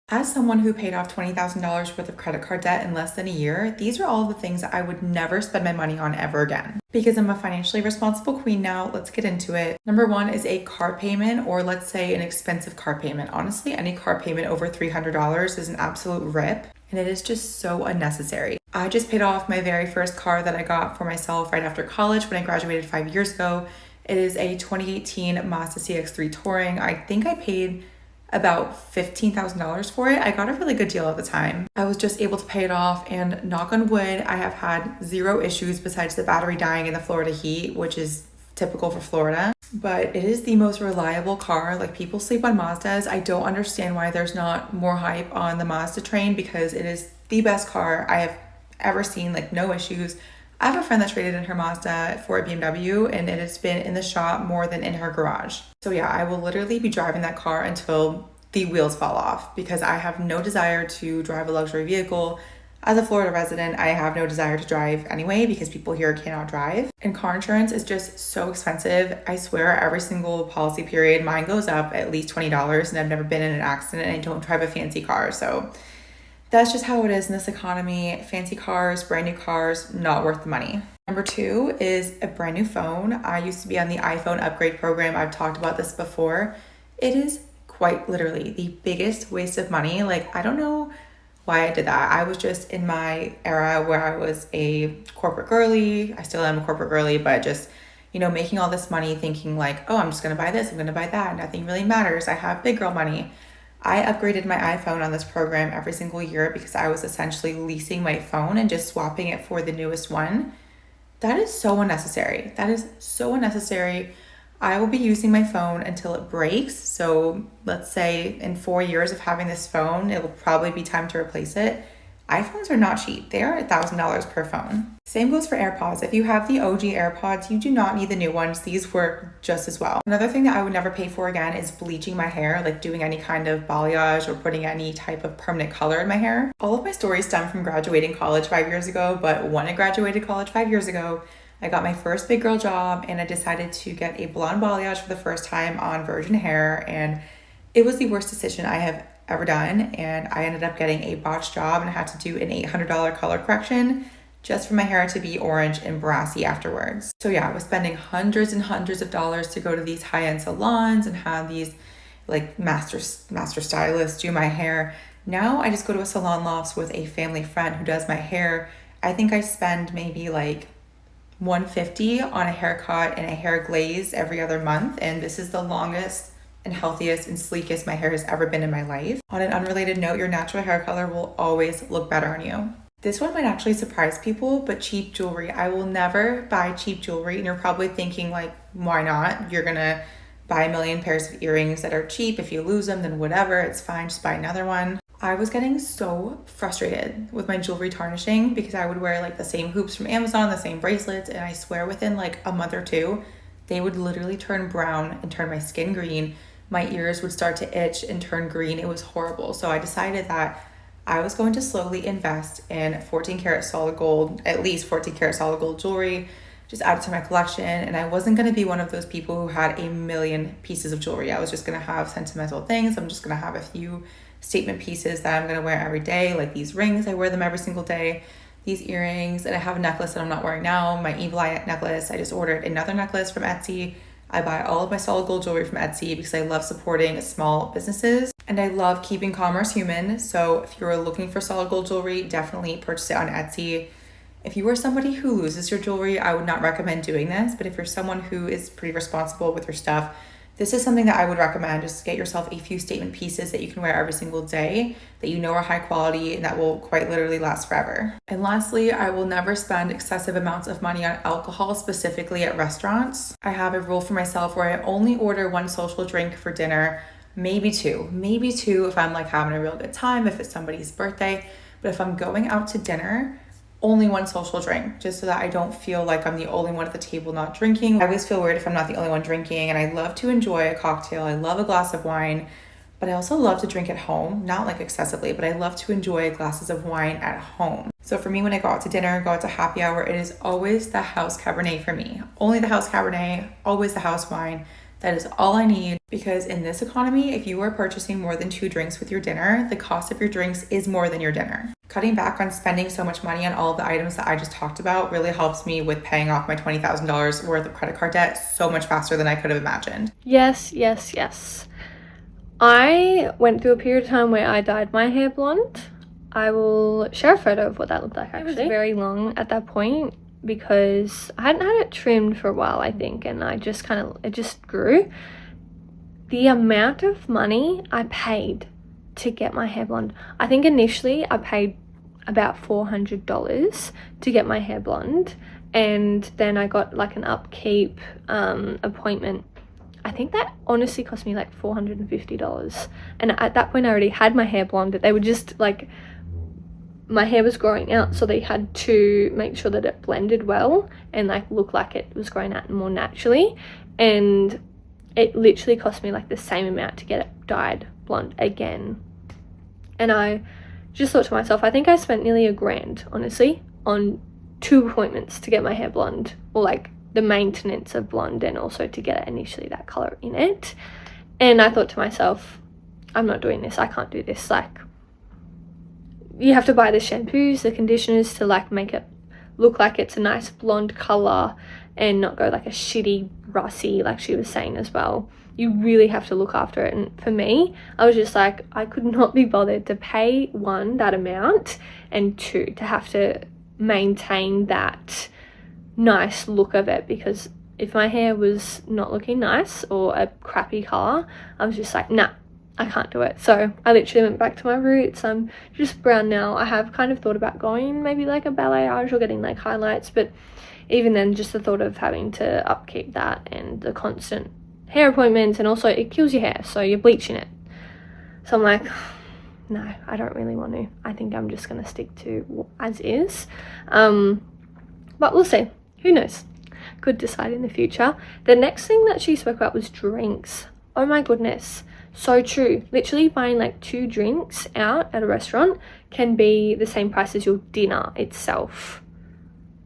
As someone who paid off $20,000 worth of credit card debt in less than a year, these are all the things that I would never spend my money on ever again. Because I'm a financially responsible queen now, let's get into it. Number one is a car payment, or let's say an expensive car payment. Honestly, any car payment over $300 is an absolute rip, and it is just so unnecessary. I just paid off my very first car that I got for myself right after college when I graduated 5 years ago. It is a 2018 Mazda CX-3 Touring. I think I paid about $15,000 for it. I got a really good deal at the time. I was just able to pay it off, and knock on wood, I have had zero issues besides the battery dying in the Florida heat, which is typical for Florida. But it is the most reliable car. Like, people sleep on Mazdas. I don't understand why there's not more hype on the Mazda train, because it is the best car I have ever seen. Like, no issues. I have a friend that traded in her Mazda for a BMW, and it has been in the shop more than in her garage. So yeah, I will literally be driving that car until the wheels fall off, because I have no desire to drive a luxury vehicle. As a Florida resident, I have no desire to drive anyway, because people here cannot drive. And car insurance is just so expensive. I swear every single policy period, mine goes up at least $20, and I've never been in an accident, and I don't drive a fancy car. So that's just how it is in this economy. Fancy cars, brand new cars, not worth the money. Number two is a brand new phone. I used to be on the iPhone upgrade program. I've talked about this before. It is quite literally the biggest waste of money. Like, I don't know why I did that. I was just in my era where I was a corporate girly. I still am a corporate girly, but just, you know, making all this money thinking like, oh, I'm just gonna buy this, I'm gonna buy that. Nothing really matters. I have big girl money. I upgraded my iPhone on this program every single year because I was essentially leasing my phone and just swapping it for the newest one. That is so unnecessary. That is so unnecessary. I will be using my phone until it breaks. So let's say in 4 years of having this phone, it will probably be time to replace it. iPhones are not cheap. They are $1,000 per phone. Same goes for AirPods. If you have the OG AirPods, you do not need the new ones. These work just as well. Another thing that I would never pay for again is bleaching my hair, like doing any kind of balayage or putting any type of permanent color in my hair. All of my stories stem from graduating college 5 years ago, but when I graduated college 5 years ago, I got my first big girl job, and I decided to get a blonde balayage for the first time on virgin hair, and it was the worst decision I have ever done. And I ended up getting a botched job, and I had to do an $800 color correction just for my hair to be orange and brassy afterwards. So yeah, I was spending hundreds and hundreds of dollars to go to these high-end salons and have these like master stylists do my hair. Now I just go to a salon lofts with a family friend who does my hair. I think I spend maybe like $150 on a haircut and a hair glaze every other month, and this is the longest and healthiest and sleekest my hair has ever been in my life. On an unrelated note, your natural hair color will always look better on you. This one might actually surprise people, but cheap jewelry. I will never buy cheap jewelry. And you're probably thinking like, why not? You're gonna buy a million pairs of earrings that are cheap. If you lose them, then whatever, it's fine, just buy another one. I was getting so frustrated with my jewelry tarnishing because I would wear like the same hoops from Amazon, the same bracelets, and I swear within like a month or two, they would literally turn brown and turn my skin green. My ears would start to itch and turn green. It was horrible. So I decided that I was going to slowly invest in 14 karat solid gold, at least 14 karat solid gold jewelry, just add it to my collection. And I wasn't going to be one of those people who had a million pieces of jewelry. I was just going to have sentimental things. I'm just going to have a few statement pieces that I'm going to wear every day, like these rings. I wear them every single day. These earrings, and I have a necklace that I'm not wearing now, my evil eye necklace. I just ordered another necklace from Etsy. I buy all of my solid gold jewelry from Etsy because I love supporting small businesses and I love keeping commerce human. So if you're looking for solid gold jewelry, definitely purchase it on Etsy. If you are somebody who loses your jewelry, I would not recommend doing this. But if you're someone who is pretty responsible with your stuff, this is something that I would recommend. Just get yourself a few statement pieces that you can wear every single day, that you know are high quality and that will quite literally last forever. And lastly, I will never spend excessive amounts of money on alcohol, specifically at restaurants. I have a rule for myself where I only order one social drink for dinner, maybe two if I'm like having a real good time, if it's somebody's birthday. But if I'm going out to dinner, only one social drink, just so that I don't feel like I'm the only one at the table not drinking. I always feel weird if I'm not the only one drinking, and I love to enjoy a cocktail. I love a glass of wine, but I also love to drink at home, not like excessively, but I love to enjoy glasses of wine at home. So for me, when I go out to dinner, go out to happy hour, it is always the house Cabernet for me. Only the house Cabernet, always the house wine. That is all I need, because in this economy, if you are purchasing more than 2 drinks with your dinner, the cost of your drinks is more than your dinner. Cutting back on spending so much money on all of the items that I just talked about really helps me with paying off my $20,000 worth of credit card debt so much faster than I could have imagined. Yes. I went through a period of time where I dyed my hair blonde. I will share a photo of what that looked like actually. It was very long at that point because I hadn't had it trimmed for a while, I think, and it just grew. The amount of money I paid to get my hair blonde, I think initially I paid about $400 to get my hair blonde, and then I got like an upkeep appointment. I think that honestly cost me like $450, and at that point I already had my hair blonde. They were just like, my hair was growing out, so they had to make sure that it blended well and like look like it was growing out more naturally, and it literally cost me like the same amount to get it dyed blonde again. And I just thought to myself, I think I spent nearly $1,000 honestly on 2 appointments to get my hair blonde, or like the maintenance of blonde, and also to get it initially that color in it. And I thought to myself, I'm not doing this, I can't do this. Like, you have to buy the shampoos, the conditioners to like make it look like it's a nice blonde color and not go like a shitty rusty, like she was saying as well. You really have to look after it. And for me, I was just like, I could not be bothered to pay 1, that amount, and 2, to have to maintain that nice look of it, because if my hair was not looking nice or a crappy color, I was just like, nah, I can't do it. So I literally went back to my roots. I'm just brown now. I have kind of thought about going maybe like a balayage or getting like highlights, but even then, just the thought of having to upkeep that and the constant hair appointments, and also it kills your hair, so you're bleaching it. So I'm like, no, I don't really want to. I think I'm just going to stick to as is. But we'll see. Who knows? Could decide in the future. The next thing that she spoke about was drinks. Oh my goodness. So true. Literally buying like 2 drinks out at a restaurant can be the same price as your dinner itself.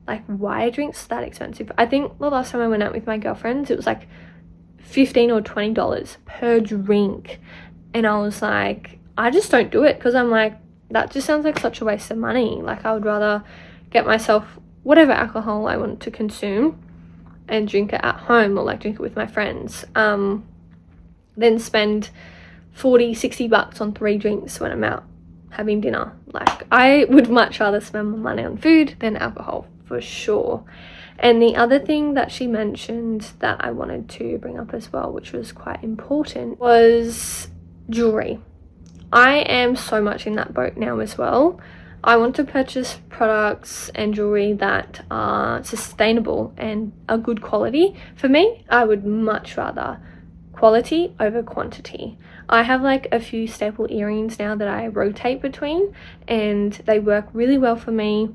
Like, why are drinks that expensive? I think the last time I went out with my girlfriends, it was like $15 or $20 per drink. And I was like, I just don't do it, because I'm like, that just sounds like such a waste of money. Like, I would rather get myself whatever alcohol I want to consume and drink it at home, or like drink it with my friends, then spend $40-$60 on 3 drinks when I'm out having dinner. Like, I would much rather spend my money on food than alcohol, for sure. And the other thing that she mentioned that I wanted to bring up as well, which was quite important, was jewelry. I am so much in that boat now as well. I want to purchase products and jewelry that are sustainable and are good quality. For me, I would much rather quality over quantity. I have like a few staple earrings now that I rotate between, and they work really well for me.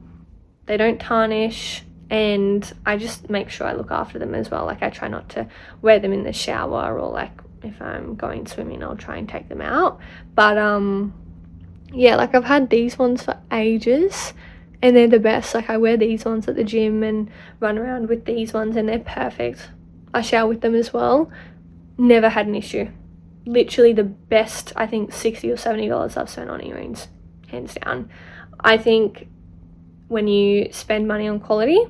They don't tarnish, and I just make sure I look after them as well. Like, I try not to wear them in the shower, or like if I'm going swimming, I'll try and take them out. But yeah, like I've had these ones for ages and they're the best. Like, I wear these ones at the gym and run around with these ones, and they're perfect. I shower with them as well. Never had an issue. Literally the best, I think, $60 or $70 I've spent on earrings, hands down. I think when you spend money on quality,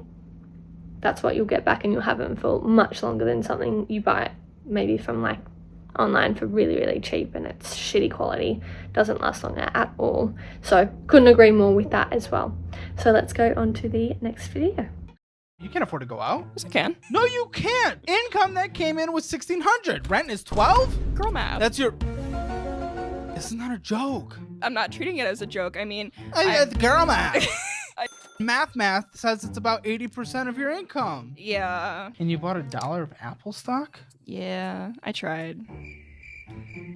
that's what you'll get back, and you'll have them for much longer than something you buy maybe from like online for really, really cheap and it's shitty quality. Doesn't last longer at all. So couldn't agree more with that as well. So let's go on to the next video. You can't afford to go out. Yes, I can. No, you can't. Income that came in was $1,600. Rent is $12. Girl math. That's your. This is not a joke. I'm not treating it as a joke. I mean, girl math. Math says it's about 80% of your income. Yeah. And you bought $1 of Apple stock? Yeah, I tried.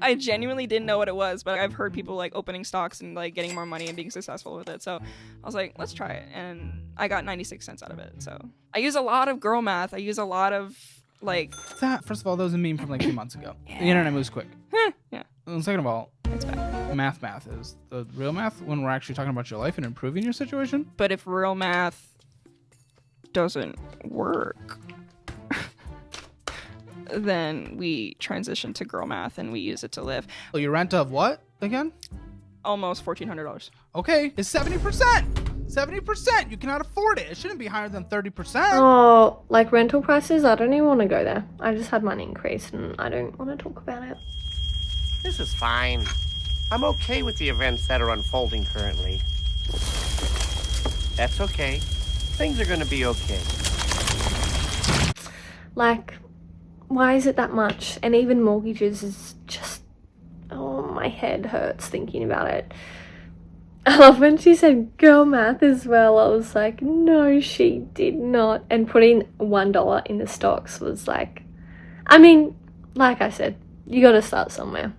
I genuinely didn't know what it was, but I've heard people like opening stocks and like getting more money and being successful with it. So I was like, let's try it. And I got 96 cents out of it. So I use a lot of girl math. I use a lot of like... That, first of all, that was a meme from like 2 months ago. Yeah. The internet moves quick. Yeah. And second of all, it's bad. Math is the real math when we're actually talking about your life and improving your situation. But if real math doesn't work, then we transition to girl math and we use it to live. So your rent of what again? Almost $1,400. Okay, it's 70%. 70%. You cannot afford it. It shouldn't be higher than 30%. Oh, like rental prices? I don't even want to go there. I just had mine increase and I don't want to talk about it. This is fine. I'm okay with the events that are unfolding currently. That's okay. Things are gonna be okay. Like, why is it that much? And even mortgages is just, oh, my head hurts thinking about it. I love when she said girl math as well. I was like, no, she did not. And putting $1 in the stocks was like, I mean, like I said, you got to start somewhere.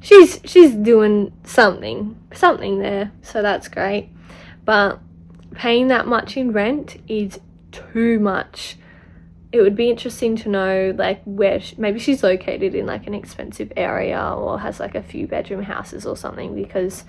She's doing something there, so that's great. But paying that much in rent is too much. It would be interesting to know like where maybe she's located in like an expensive area or has like a few bedroom houses or something, because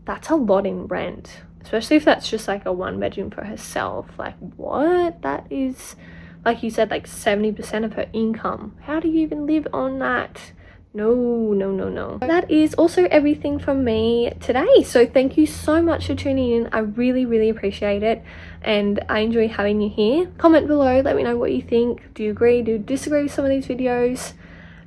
that's a lot in rent, especially if that's just like a 1 bedroom for herself. Like, what? That is, like you said, like 70% of her income. How do you even live on that? No. That is also everything from me today. So thank you so much for tuning in. I really, really appreciate it. And I enjoy having you here. Comment below. Let me know what you think. Do you agree? Do you disagree with some of these videos?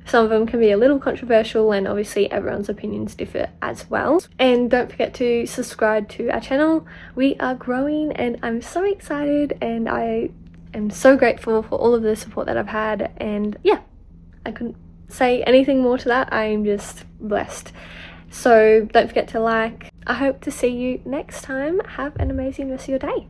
Some of them can be a little controversial, and obviously everyone's opinions differ as well. And don't forget to subscribe to our channel. We are growing and I'm so excited, and I am so grateful for all of the support that I've had. And yeah, I couldn't say anything more to that. I'm just blessed. So don't forget to like. I hope to see you next time. Have an amazing rest of your day.